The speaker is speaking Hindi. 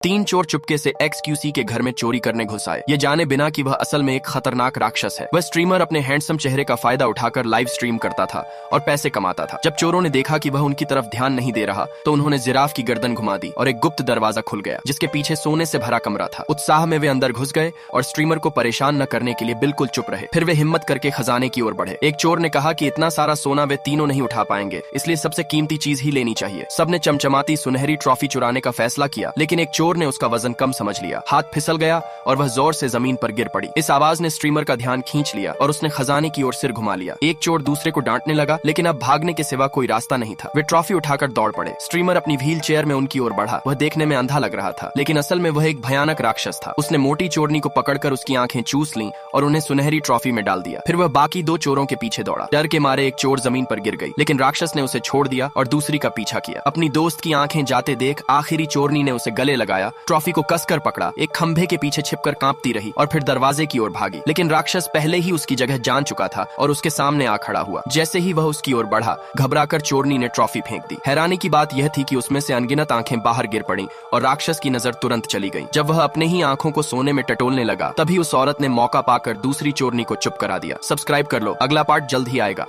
तीन चोर चुपके से एक्सक्यूसी के घर में चोरी करने घुस आए, ये जाने बिना कि वह असल में एक खतरनाक राक्षस है। वह स्ट्रीमर अपने हैंडसम चेहरे का फायदा उठाकर लाइव स्ट्रीम करता था और पैसे कमाता था। जब चोरों ने देखा कि वह उनकी तरफ ध्यान नहीं दे रहा तो उन्होंने जिराफ की गर्दन घुमा दी और एक गुप्त दरवाजा खुल गया जिसके पीछे सोने से भरा कमरा था। उत्साह में वे अंदर घुस गए और स्ट्रीमर को परेशान न करने के लिए बिल्कुल चुप रहे। फिर वे हिम्मत करके खजाने की ओर बढ़े। एक चोर ने कहा कि इतना सारा सोना वे तीनों नहीं उठा पाएंगे, इसलिए सबसे कीमती चीज ही लेनी चाहिए। सबने चमचमाती सुनहरी ट्रॉफी चुराने का फैसला किया, लेकिन एक चोर ने उसका वजन कम समझ लिया। हाथ फिसल गया और वह जोर से जमीन पर गिर पड़ी। इस आवाज ने स्ट्रीमर का ध्यान खींच लिया और उसने खजाने की ओर सिर घुमा लिया। एक चोर दूसरे को डांटने लगा, लेकिन अब भागने के सिवा कोई रास्ता नहीं था। वे ट्रॉफी उठाकर दौड़ पड़े। स्ट्रीमर अपनी व्हील चेयर में उनकी ओर बढ़ा। वह देखने में अंधा लग रहा था, लेकिन असल में वह एक भयानक राक्षस था। उसने मोटी चोरनी को पकड़कर उसकी आंखें चूस लीं और उन्हें सुनहरी ट्रॉफी में डाल दिया। फिर वह बाकी दो चोरों के पीछे दौड़ा। डर के मारे एक चोर जमीन पर गिर गई, लेकिन राक्षस ने उसे छोड़ दिया और दूसरी का पीछा किया। अपनी दोस्त की आंखें जाते देख आखिरी चोरनी ने उसे गले लगाया, ट्रॉफी को कसकर पकड़ा, एक खंभे के पीछे छिपकर कांपती रही और फिर दरवाजे की ओर भागी। लेकिन राक्षस पहले ही उसकी जगह जान चुका था और उसके सामने आ खड़ा हुआ। जैसे ही वह उसकी ओर बढ़ा, घबराकर चोरनी ने ट्रॉफी फेंक दी। हैरानी की बात यह थी कि उसमें से अनगिनत आंखें बाहर गिर पड़ी और राक्षस की नजर तुरंत चली गई। जब वह अपने ही आंखों को सोने में टटोलने लगा, तभी उस औरत ने मौका पाकर दूसरी चोरनी को चुप करा दिया। सब्सक्राइब कर लो, अगला पार्ट जल्द ही आएगा।